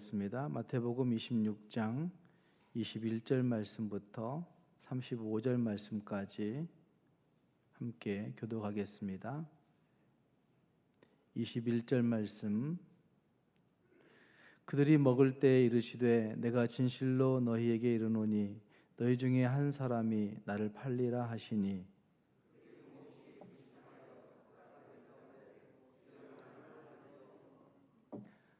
교독하겠습니다. 마태복음 26장 21절 말씀부터 35절 말씀까지 함께 교독하겠습니다. 21절 말씀. 그들이 먹을 때에 이르시되 내가 진실로 너희에게 이르노니 너희 중에 한 사람이 나를 팔리라 하시니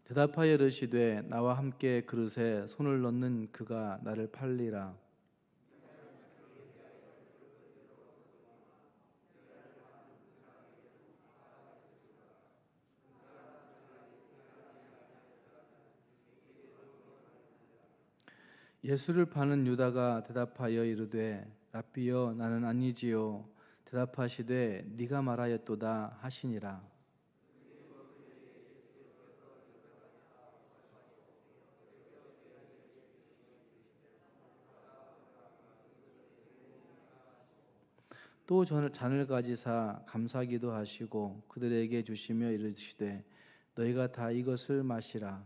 대답하여 이르시되 나와 함께 그릇에 손을 넣는 그가 나를 팔리라. 예수를 파는 유다가 대답하여 이르되 랍비여 나는 아니지요. 대답하시되 네가 말하였도다 하시니라. 또 잔을 가지사 감사기도 하시고 그들에게 주시며 이르시되 너희가 다 이것을 마시라.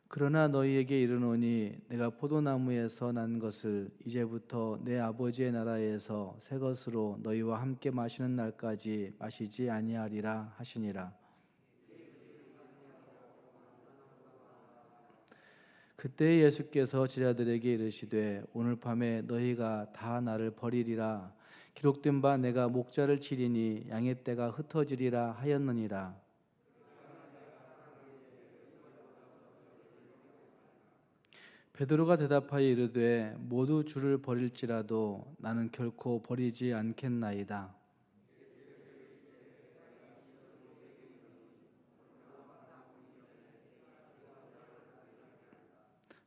그러나 너희에게 이르노니 내가 포도나무에서 난 것을 이제부터 내 아버지의 나라에서 새 것으로 너희와 함께 마시는 날까지 마시지 아니하리라 하시니라. 그때 예수께서 제자들에게 이르시되 오늘 밤에 너희가 다 나를 버리리라. 기록된 바 내가 목자를 치리니 양의 떼가 흩어지리라 하였느니라. 베드로가 대답하여 이르되 모두 주를 버릴지라도 나는 결코 버리지 않겠나이다.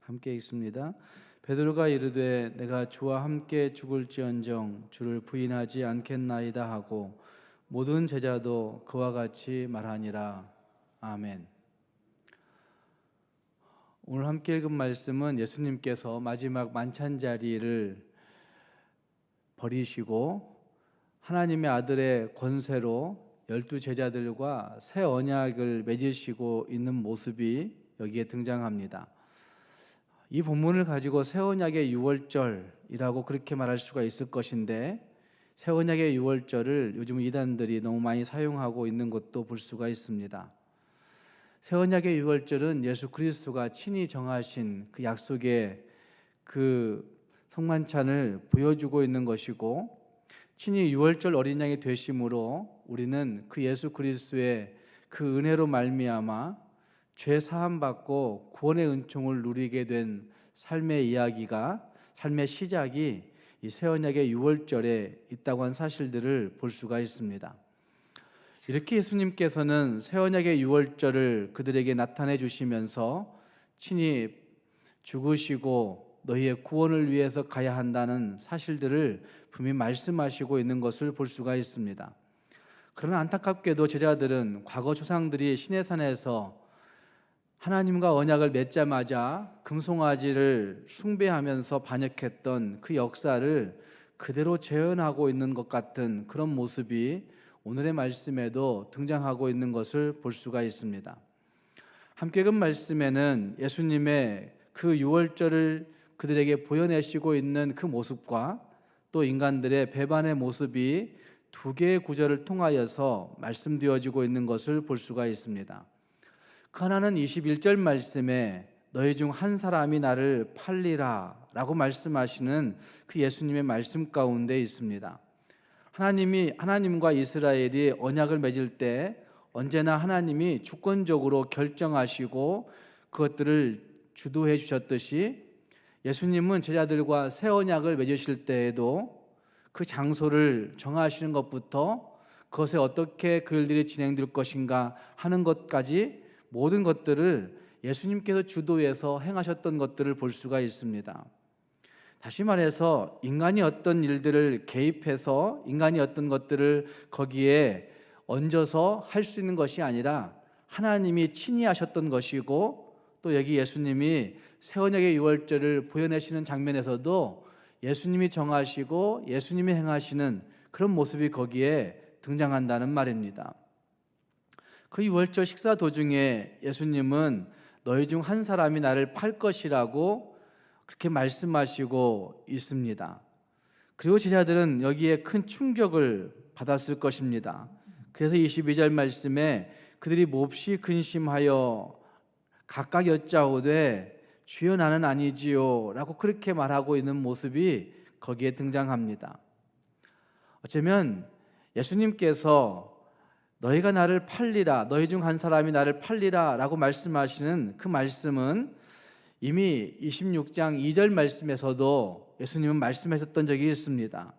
함께 읽습니다. 베드로가 이르되 내가 주와 함께 죽을지언정 주를 부인하지 않겠나이다 하고 모든 제자도 그와 같이 말하니라. 아멘. 오늘 함께 읽은 말씀은 예수님께서 마지막 만찬 자리를 버리시고 하나님의 아들의 권세로 12 제자들과 새 언약을 맺으시고 있는 모습이 여기에 등장합니다. 이 본문을 가지고 새 언약의 유월절이라고 그렇게 말할 수가 있을 것인데 새 언약의 유월절을 요즘 이단들이 너무 많이 사용하고 있는 것도 볼 수가 있습니다. 새 언약의 유월절은 예수 그리스도가 친히 정하신 그 약속의 그 성만찬을 보여주고 있는 것이고 친히 유월절 어린 양이 되심으로 우리는 그 예수 그리스도의 그 은혜로 말미암아 죄 사함 받고 구원의 은총을 누리게 된 삶의 이야기가 삶의 시작이 이 새 언약의 유월절에 있다고 한 사실들을 볼 수가 있습니다. 이렇게 예수님께서는 새 언약의 유월절을 그들에게 나타내 주시면서 친히 죽으시고 너희의 구원을 위해서 가야 한다는 사실들을 분명히 말씀하시고 있는 것을 볼 수가 있습니다. 그러나 안타깝게도 제자들은 과거 조상들이 시내산에서 하나님과 언약을 맺자마자 금송아지를 숭배하면서 반역했던 그 역사를 그대로 재현하고 있는 것 같은 그런 모습이 오늘의 말씀에도 등장하고 있는 것을 볼 수가 있습니다. 함께 읽은 말씀에는 예수님의 그 유월절을 그들에게 보여내시고 있는 그 모습과 또 인간들의 배반의 모습이 두 개의 구절을 통하여서 말씀되어지고 있는 것을 볼 수가 있습니다. 그 하나는 21절 말씀에 너희 중 한 사람이 나를 팔리라 라고 말씀하시는 그 예수님의 말씀 가운데 있습니다. 하나님과 이스라엘이 언약을 맺을 때 언제나 하나님이 주권적으로 결정하시고 그것들을 주도해 주셨듯이 예수님은 제자들과 새 언약을 맺으실 때에도 그 장소를 정하시는 것부터 그것에 어떻게 그 일들이 진행될 것인가 하는 것까지 모든 것들을 예수님께서 주도해서 행하셨던 것들을 볼 수가 있습니다. 다시 말해서 인간이 어떤 일들을 개입해서 인간이 어떤 것들을 거기에 얹어서 할 수 있는 것이 아니라 하나님이 친히 하셨던 것이고 또 여기 예수님이 새 언약의 유월절을 보여내시는 장면에서도 예수님이 정하시고 예수님이 행하시는 그런 모습이 거기에 등장한다는 말입니다. 그 유월절 식사 도중에 예수님은 너희 중 한 사람이 나를 팔 것이라고 그렇게 말씀하시고 있습니다. 그리고 제자들은 여기에 큰 충격을 받았을 것입니다. 그래서 22절 말씀에 그들이 몹시 근심하여 각각 여짜오되 주여 나는 아니지요 라고 그렇게 말하고 있는 모습이 거기에 등장합니다. 어쩌면 예수님께서 너희가 나를 팔리라, 너희 중 한 사람이 나를 팔리라 라고 말씀하시는 그 말씀은 이미 26장 2절 말씀에서도 예수님은 말씀하셨던 적이 있습니다.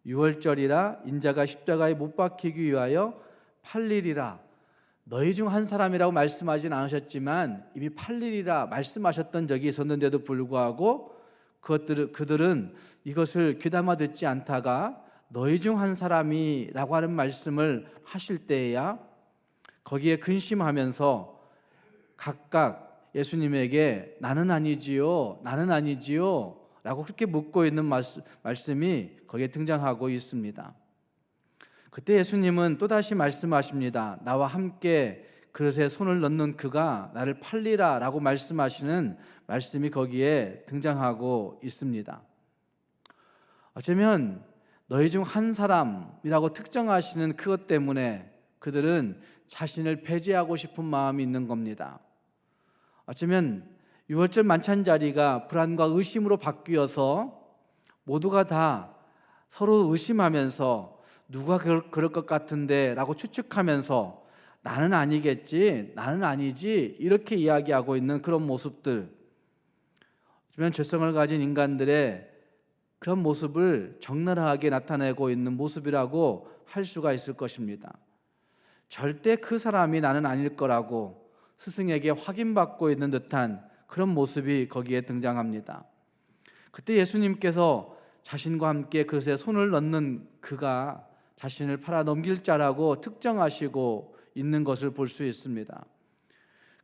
유월절이라 인자가 십자가에 못 박히기 위하여 팔리리라. 너희 중 한 사람이라고 말씀하진 않으셨지만 이미 팔리리라 말씀하셨던 적이 있었는데도 불구하고 그들은 이것을 귀담아 듣지 않다가 너희 중 한 사람이라고 하는 말씀을 하실 때에야 거기에 근심하면서 각각 예수님에게 나는 아니지요, 나는 아니지요 라고 그렇게 묻고 있는 말씀이 거기에 등장하고 있습니다. 그때 예수님은 또다시 말씀하십니다. 나와 함께 그릇에 손을 넣는 그가 나를 팔리라 라고 말씀하시는 말씀이 거기에 등장하고 있습니다. 어쩌면 너희 중 한 사람이라고 특정하시는 그것 때문에 그들은 자신을 배제하고 싶은 마음이 있는 겁니다. 어쩌면 유월절 만찬 자리가 불안과 의심으로 바뀌어서 모두가 다 서로 의심하면서 누가 그럴 것 같은데 라고 추측하면서 나는 아니겠지, 나는 아니지 이렇게 이야기하고 있는 그런 모습들, 어쩌면 죄성을 가진 인간들의 그런 모습을 적나라하게 나타내고 있는 모습이라고 할 수가 있을 것입니다. 절대 그 사람이 나는 아닐 거라고 스승에게 확인받고 있는 듯한 그런 모습이 거기에 등장합니다. 그때 예수님께서 자신과 함께 그릇에 손을 넣는 그가 자신을 팔아 넘길 자라고 특정하시고 있는 것을 볼 수 있습니다.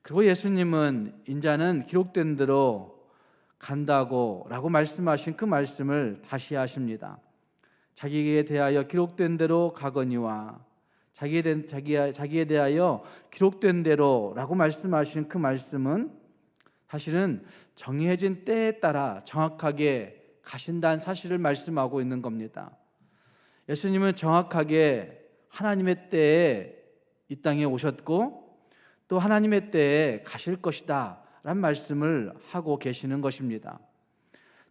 그리고 예수님은 인자는 기록된 대로 간다고 라고 말씀하신 그 말씀을 다시 하십니다. 자기에 대하여 기록된 대로 가거니와 자기에 대하여 기록된 대로 라고 말씀하신 그 말씀은 사실은 정해진 때에 따라 정확하게 가신다는 사실을 말씀하고 있는 겁니다. 예수님은 정확하게 하나님의 때에 이 땅에 오셨고 또 하나님의 때에 가실 것이다 라는 말씀을 하고 계시는 것입니다.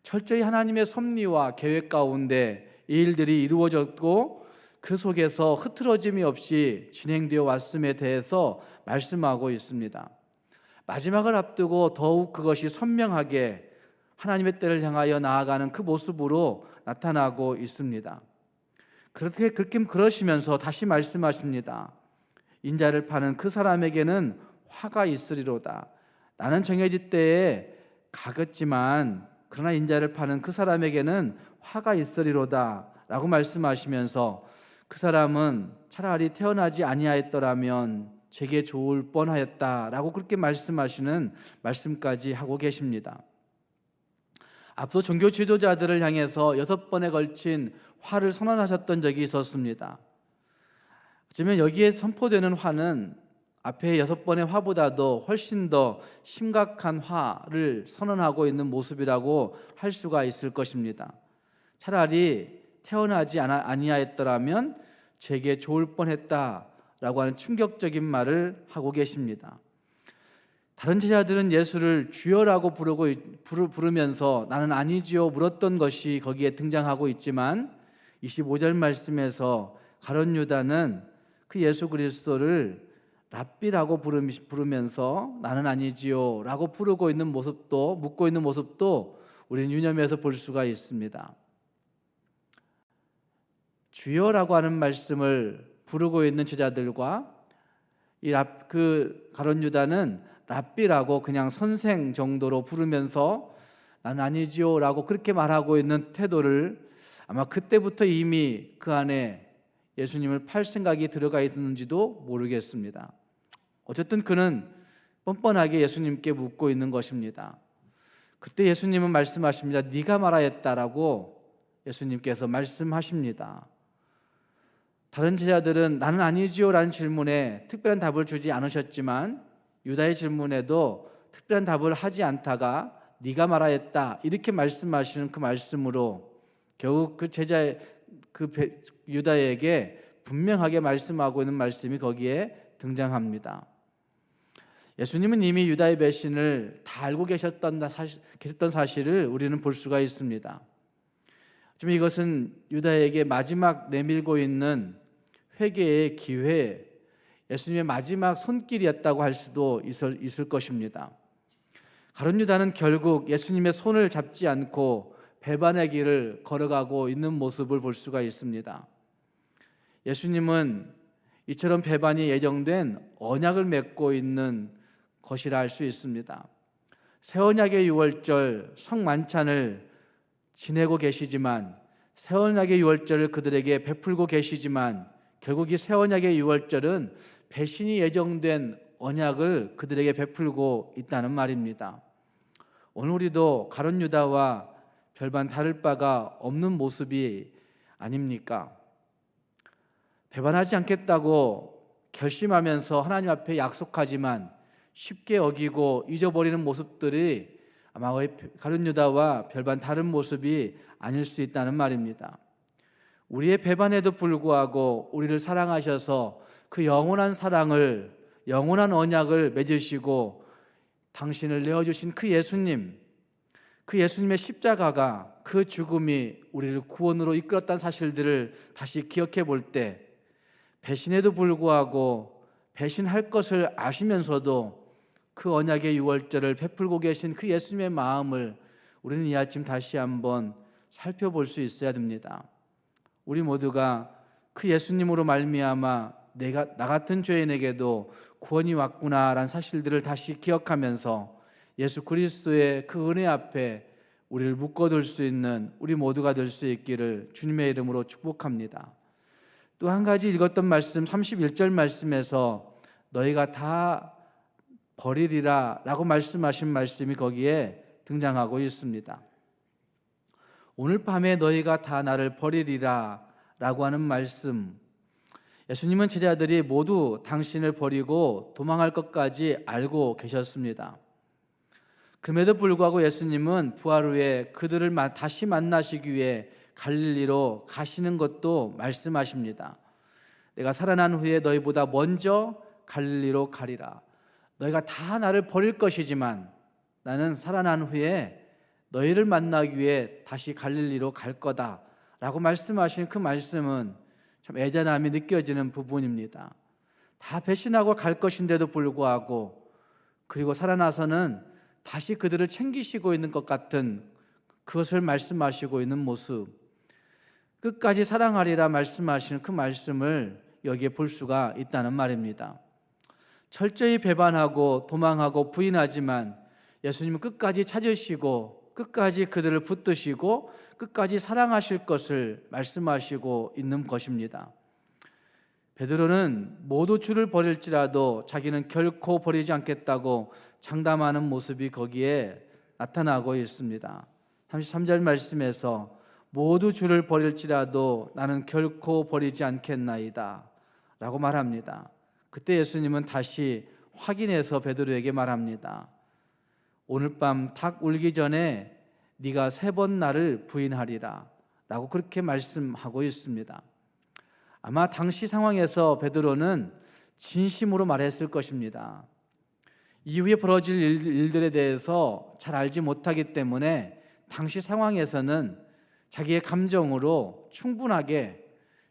철저히 하나님의 섭리와 계획 가운데 이 일들이 이루어졌고 그 속에서 흐트러짐이 없이 진행되어 왔음에 대해서 말씀하고 있습니다. 마지막을 앞두고 더욱 그것이 선명하게 하나님의 때를 향하여 나아가는 그 모습으로 나타나고 있습니다. 그렇게 그러시면서 다시 말씀하십니다. 인자를 파는 그 사람에게는 화가 있으리로다. 나는 정해질 때에 가겠지만 그러나 인자를 파는 그 사람에게는 화가 있으리로다 라고 말씀하시면서 그 사람은 차라리 태어나지 아니하였더라면 제게 좋을 뻔하였다라고 그렇게 말씀하시는 말씀까지 하고 계십니다. 앞서 종교 지도자들을 향해서 6번에 걸친 화를 선언하셨던 적이 있었습니다. 어쩌면 여기에 선포되는 화는 앞에 6번의 화보다도 훨씬 더 심각한 화를 선언하고 있는 모습이라고 할 수가 있을 것입니다. 차라리 태어나지 아니하였더라면 제게 좋을 뻔했다라고 하는 충격적인 말을 하고 계십니다. 다른 제자들은 예수를 주여라고 부르면서 나는 아니지요 물었던 것이 거기에 등장하고 있지만 25절 말씀에서 가룟 유다는 그 예수 그리스도를 랍비라고 부르면서 나는 아니지요 라고 부르고 있는 모습도 묻고 있는 모습도 우리는 유념해서 볼 수가 있습니다. 주여라고 하는 말씀을 부르고 있는 제자들과 그 가룟 유다는 랍비라고 그냥 선생 정도로 부르면서 나는 아니지요 라고 그렇게 말하고 있는 태도를 아마 그때부터 이미 그 안에 예수님을 팔 생각이 들어가 있는지도 모르겠습니다. 어쨌든 그는 뻔뻔하게 예수님께 묻고 있는 것입니다. 그때 예수님은 말씀하십니다. 네가 말하였다라고 예수님께서 말씀하십니다. 다른 제자들은 나는 아니지요 라는 질문에 특별한 답을 주지 않으셨지만 유다의 질문에도 특별한 답을 하지 않다가 네가 말하였다 이렇게 말씀하시는 그 말씀으로 결국 그 제자 유다에게 분명하게 말씀하고 있는 말씀이 거기에 등장합니다. 예수님은 이미 유다의 배신을 다 알고 계셨던 사실을 우리는 볼 수가 있습니다. 지금 이것은 유다에게 마지막 내밀고 있는 회개의 기회, 예수님의 마지막 손길이었다고 할 수도 있을 것입니다. 가룟 유다는 결국 예수님의 손을 잡지 않고 배반의 길을 걸어가고 있는 모습을 볼 수가 있습니다. 예수님은 이처럼 배반이 예정된 언약을 맺고 있는 것이라 할 수 있습니다. 새 언약의 유월절 성만찬을 지내고 계시지만 새 언약의 유월절을 그들에게 베풀고 계시지만 결국 이 새 언약의 유월절은 배신이 예정된 언약을 그들에게 베풀고 있다는 말입니다. 오늘 우리도 가룟 유다와 별반 다를 바가 없는 모습이 아닙니까? 배반하지 않겠다고 결심하면서 하나님 앞에 약속하지만 쉽게 어기고 잊어버리는 모습들이 아마 가룟 유다와 별반 다른 모습이 아닐 수 있다는 말입니다. 우리의 배반에도 불구하고 우리를 사랑하셔서 그 영원한 사랑을, 영원한 언약을 맺으시고 당신을 내어주신 그 예수님의 십자가가, 그 죽음이 우리를 구원으로 이끌었다는 사실들을 다시 기억해 볼 때 배신에도 불구하고 배신할 것을 아시면서도 그 언약의 유월절을 베풀고 계신 그 예수님의 마음을 우리는 이 아침 다시 한번 살펴볼 수 있어야 됩니다. 우리 모두가 그 예수님으로 말미암아 나 같은 죄인에게도 구원이 왔구나라는 사실들을 다시 기억하면서 예수 그리스도의 그 은혜 앞에 우리를 묶어둘 수 있는 우리 모두가 될 수 있기를 주님의 이름으로 축복합니다. 또 한 가지 읽었던 말씀 31절 말씀에서 너희가 다 버리리라 라고 말씀하신 말씀이 거기에 등장하고 있습니다. 오늘 밤에 너희가 다 나를 버리리라 라고 하는 말씀, 예수님은 제자들이 모두 당신을 버리고 도망할 것까지 알고 계셨습니다. 그럼에도 불구하고 예수님은 부활 후에 그들을 다시 만나시기 위해 갈릴리로 가시는 것도 말씀하십니다. 내가 살아난 후에 너희보다 먼저 갈릴리로 가리라. 너희가 다 나를 버릴 것이지만 나는 살아난 후에 너희를 만나기 위해 다시 갈릴리로 갈 거다 라고 말씀하신 그 말씀은 참 애잔함이 느껴지는 부분입니다. 다 배신하고 갈 것인데도 불구하고 그리고 살아나서는 다시 그들을 챙기시고 있는 것 같은 그것을 말씀하시고 있는 모습, 끝까지 사랑하리라 말씀하시는 그 말씀을 여기에 볼 수가 있다는 말입니다. 철저히 배반하고 도망하고 부인하지만 예수님은 끝까지 찾으시고 끝까지 그들을 붙드시고 끝까지 사랑하실 것을 말씀하시고 있는 것입니다. 베드로는 모두 주를 버릴지라도 자기는 결코 버리지 않겠다고 장담하는 모습이 거기에 나타나고 있습니다. 33절 말씀에서 모두 주를 버릴지라도 나는 결코 버리지 않겠나이다 라고 말합니다. 그때 예수님은 다시 확인해서 베드로에게 말합니다. 오늘 밤 닭 울기 전에 네가 3번 나를 부인하리라 라고 그렇게 말씀하고 있습니다. 아마 당시 상황에서 베드로는 진심으로 말했을 것입니다. 이후에 벌어질 일들에 대해서 잘 알지 못하기 때문에 당시 상황에서는 자기의 감정으로 충분하게,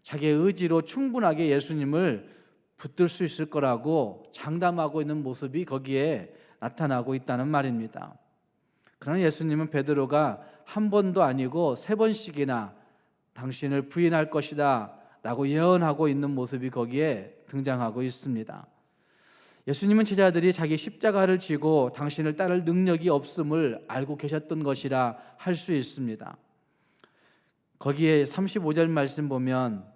자기의 의지로 충분하게 예수님을 붙들 수 있을 거라고 장담하고 있는 모습이 거기에 나타나고 있다는 말입니다. 그러나 예수님은 베드로가 한 번도 아니고 3번씩이나 당신을 부인할 것이다 라고 예언하고 있는 모습이 거기에 등장하고 있습니다. 예수님은 제자들이 자기 십자가를 지고 당신을 따를 능력이 없음을 알고 계셨던 것이라 할 수 있습니다. 거기에 35절 말씀 보면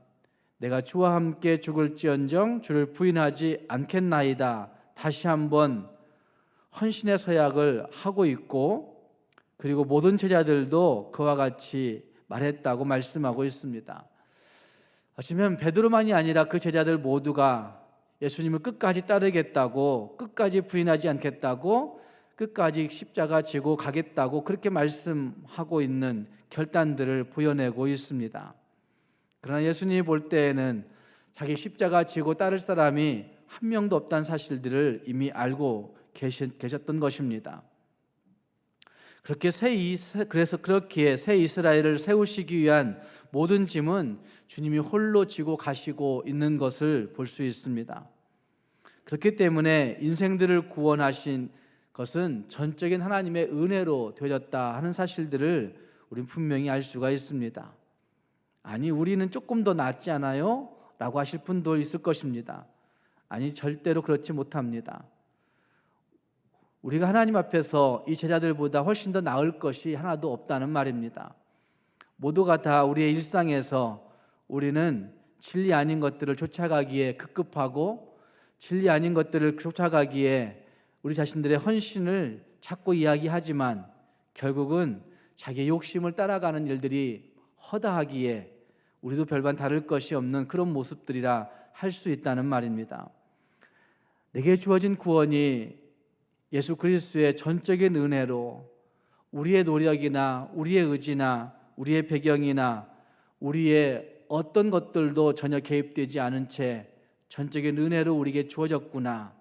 내가 주와 함께 죽을지언정 주를 부인하지 않겠나이다 다시 한번 헌신의 서약을 하고 있고, 그리고 모든 제자들도 그와 같이 말했다고 말씀하고 있습니다. 어쩌면 베드로만이 아니라 그 제자들 모두가 예수님을 끝까지 따르겠다고, 끝까지 부인하지 않겠다고, 끝까지 십자가 지고 가겠다고 그렇게 말씀하고 있는 결단들을 보여내고 있습니다. 그러나 예수님이 볼 때에는 자기 십자가 지고 따를 사람이 한 명도 없다는 사실들을 이미 알고 계셨던 것입니다. 그래서 그렇기에 새 이스라엘을 세우시기 위한 모든 짐은 주님이 홀로 지고 가시고 있는 것을 볼 수 있습니다. 그렇기 때문에 인생들을 구원하신 것은 전적인 하나님의 은혜로 되어졌다 하는 사실들을 우리는 분명히 알 수가 있습니다. 아니, 우리는 조금 더 낫지 않아요? 라고 하실 분도 있을 것입니다. 아니, 절대로 그렇지 못합니다. 우리가 하나님 앞에서 이 제자들보다 훨씬 더 나을 것이 하나도 없다는 말입니다. 모두가 다 우리의 일상에서 우리는 진리 아닌 것들을 쫓아가기에 급급하고, 진리 아닌 것들을 쫓아가기에 우리 자신들의 헌신을 자꾸 이야기하지만 결국은 자기의 욕심을 따라가는 일들이 허다하기에 우리도 별반 다를 것이 없는 그런 모습들이라 할 수 있다는 말입니다. 내게 주어진 구원이 예수 그리스도의 전적인 은혜로 우리의 노력이나 우리의 의지나 우리의 배경이나 우리의 어떤 것들도 전혀 개입되지 않은 채 전적인 은혜로 우리에게 주어졌구나.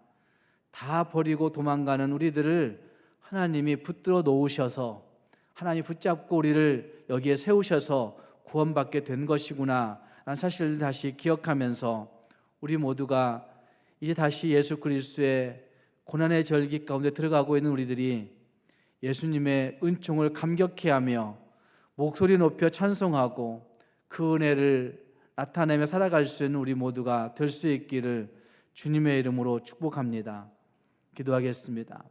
다 버리고 도망가는 우리들을 하나님이 붙들어 놓으셔서, 하나님이 붙잡고 우리를 여기에 세우셔서 구원받게 된 것이구나 라는 사실을 다시 기억하면서 우리 모두가 이제 다시 예수 그리스도의 고난의 절기 가운데 들어가고 있는 우리들이 예수님의 은총을 감격해하며 목소리 높여 찬송하고 그 은혜를 나타내며 살아갈 수 있는 우리 모두가 될 수 있기를 주님의 이름으로 축복합니다. 기도하겠습니다.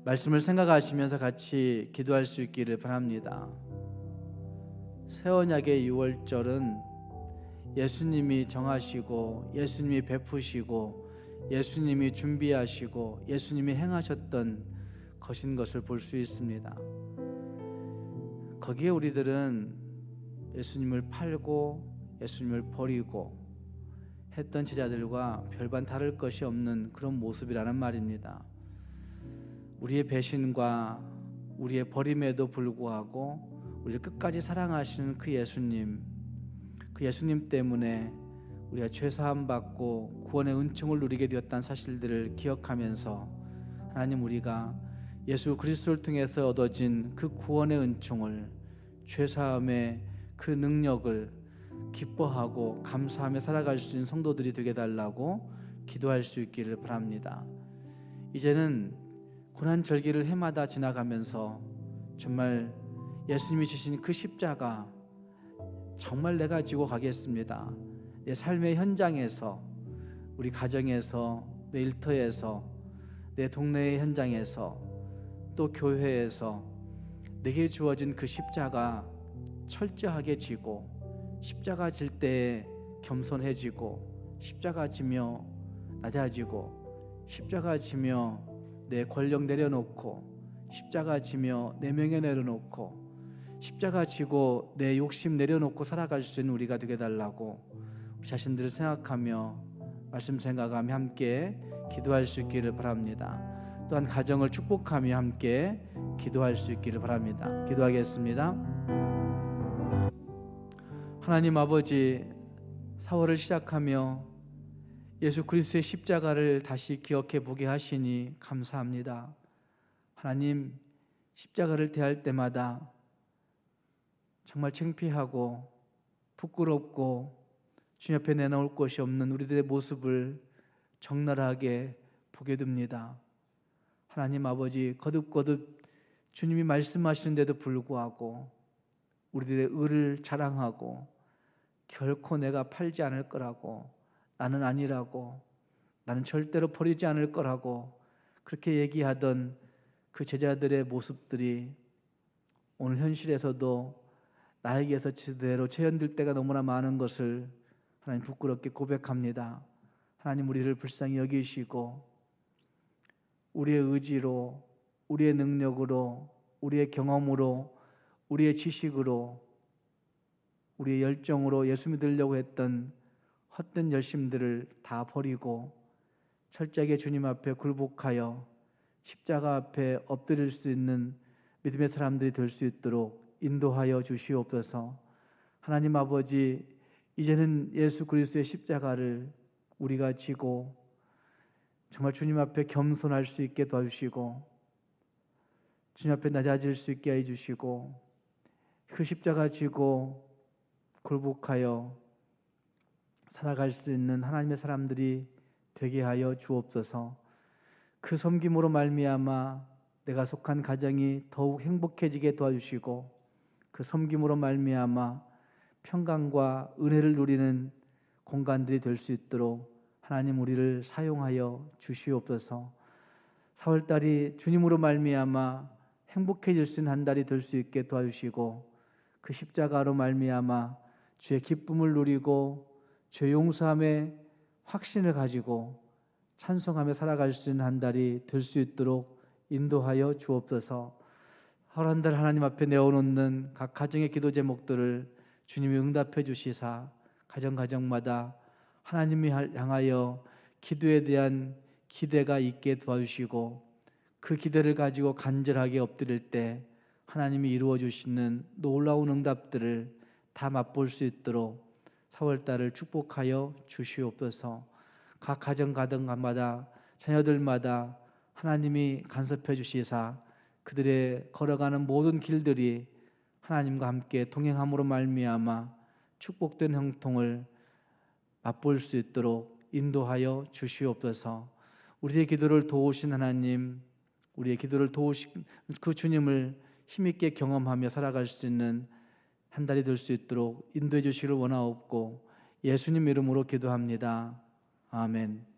말씀을 생각하시면서 같이 기도할 수 있기를 바랍니다. 새 언약의 유월절은 예수님이 정하시고 예수님이 베푸시고 예수님이 준비하시고 예수님이 행하셨던 것인 것을 볼 수 있습니다. 거기에 우리들은 예수님을 팔고 예수님을 버리고 했던 제자들과 별반 다를 것이 없는 그런 모습이라는 말입니다. 우리의 배신과 우리의 버림에도 불구하고 우리를 끝까지 사랑하시는 그 예수님 때문에 우리가 죄사함 받고 구원의 은총을 누리게 되었다는 사실들을 기억하면서 하나님, 우리가 예수 그리스도를 통해서 얻어진 그 구원의 은총을, 죄사함의 그 능력을 기뻐하고 감사하며 살아갈 수 있는 성도들이 되게 달라고 기도할 수 있기를 바랍니다. 이제는 고난절기를 해마다 지나가면서 정말 예수님이 지신 그 십자가 정말 내가 지고 가겠습니다. 내 삶의 현장에서, 우리 가정에서, 내 일터에서, 내 동네의 현장에서, 또 교회에서 내게 주어진 그 십자가 철저하게 지고, 십자가 질 때에 겸손해지고, 십자가 지며 낮아지고, 십자가 지며 내 권력 내려놓고, 십자가 지며 내 명예 내려놓고, 십자가 지고 내 욕심 내려놓고 살아갈 수 있는 우리가 되게 달라고 우리 자신들을 생각하며 말씀 생각하며 함께 기도할 수 있기를 바랍니다. 또한 가정을 축복하며 함께 기도할 수 있기를 바랍니다. 기도하겠습니다. 하나님 아버지, 4월을 시작하며 예수 그리스도의 십자가를 다시 기억해 보게 하시니 감사합니다. 하나님, 십자가를 대할 때마다 정말 창피하고 부끄럽고 주님 앞에 내놓을 곳이 없는 우리들의 모습을 적나라하게 보게 됩니다. 하나님 아버지, 거듭거듭 주님이 말씀하시는데도 불구하고 우리들의 의를 자랑하고 결코 내가 팔지 않을 거라고, 나는 아니라고, 나는 절대로 버리지 않을 거라고 그렇게 얘기하던 그 제자들의 모습들이 오늘 현실에서도 나에게서 제대로 재현될 때가 너무나 많은 것을 하나님 부끄럽게 고백합니다. 하나님, 우리를 불쌍히 여기시고 우리의 의지로, 우리의 능력으로, 우리의 경험으로, 우리의 지식으로 우리의 열정으로 예수 믿으려고 했던 헛된 열심들을 다 버리고 철저하게 주님 앞에 굴복하여 십자가 앞에 엎드릴 수 있는 믿음의 사람들이 될 수 있도록 인도하여 주시옵소서. 하나님 아버지, 이제는 예수 그리스도의 십자가를 우리가 지고 정말 주님 앞에 겸손할 수 있게 도와주시고 주님 앞에 낮아질 수 있게 해주시고 그 십자가 지고 굴복하여 살아갈 수 있는 하나님의 사람들이 되게 하여 주옵소서. 그 섬김으로 말미암아 내가 속한 가정이 더욱 행복해지게 도와주시고 그 섬김으로 말미암아 평강과 은혜를 누리는 공간들이 될 수 있도록 하나님 우리를 사용하여 주시옵소서. 4월달이 주님으로 말미암아 행복해질 수 있는 한 달이 될 수 있게 도와주시고 그 십자가로 말미암아 주의 기쁨을 누리고 죄 용서함의 확신을 가지고 찬송하며 살아갈 수 있는 한 달이 될 수 있도록 인도하여 주옵소서. 한 달 하나님 앞에 내어놓는 각 가정의 기도 제목들을 주님이 응답해 주시사 가정마다 하나님이 향하여 기도에 대한 기대가 있게 도와주시고 그 기대를 가지고 간절하게 엎드릴 때 하나님이 이루어 주시는 놀라운 응답들을 다 맛볼 수 있도록 4월달을 축복하여 주시옵소서. 각 가정마다 자녀들마다 하나님이 간섭해 주시사 그들의 걸어가는 모든 길들이 하나님과 함께 동행함으로 말미암아 축복된 형통을 맛볼 수 있도록 인도하여 주시옵소서. 우리의 기도를 도우신 하나님, 우리의 기도를 도우신 그 주님을 힘있게 경험하며 살아갈 수 있는 한 달이 될 수 있도록 인도해 주시기를 원하옵고 예수님 이름으로 기도합니다. 아멘.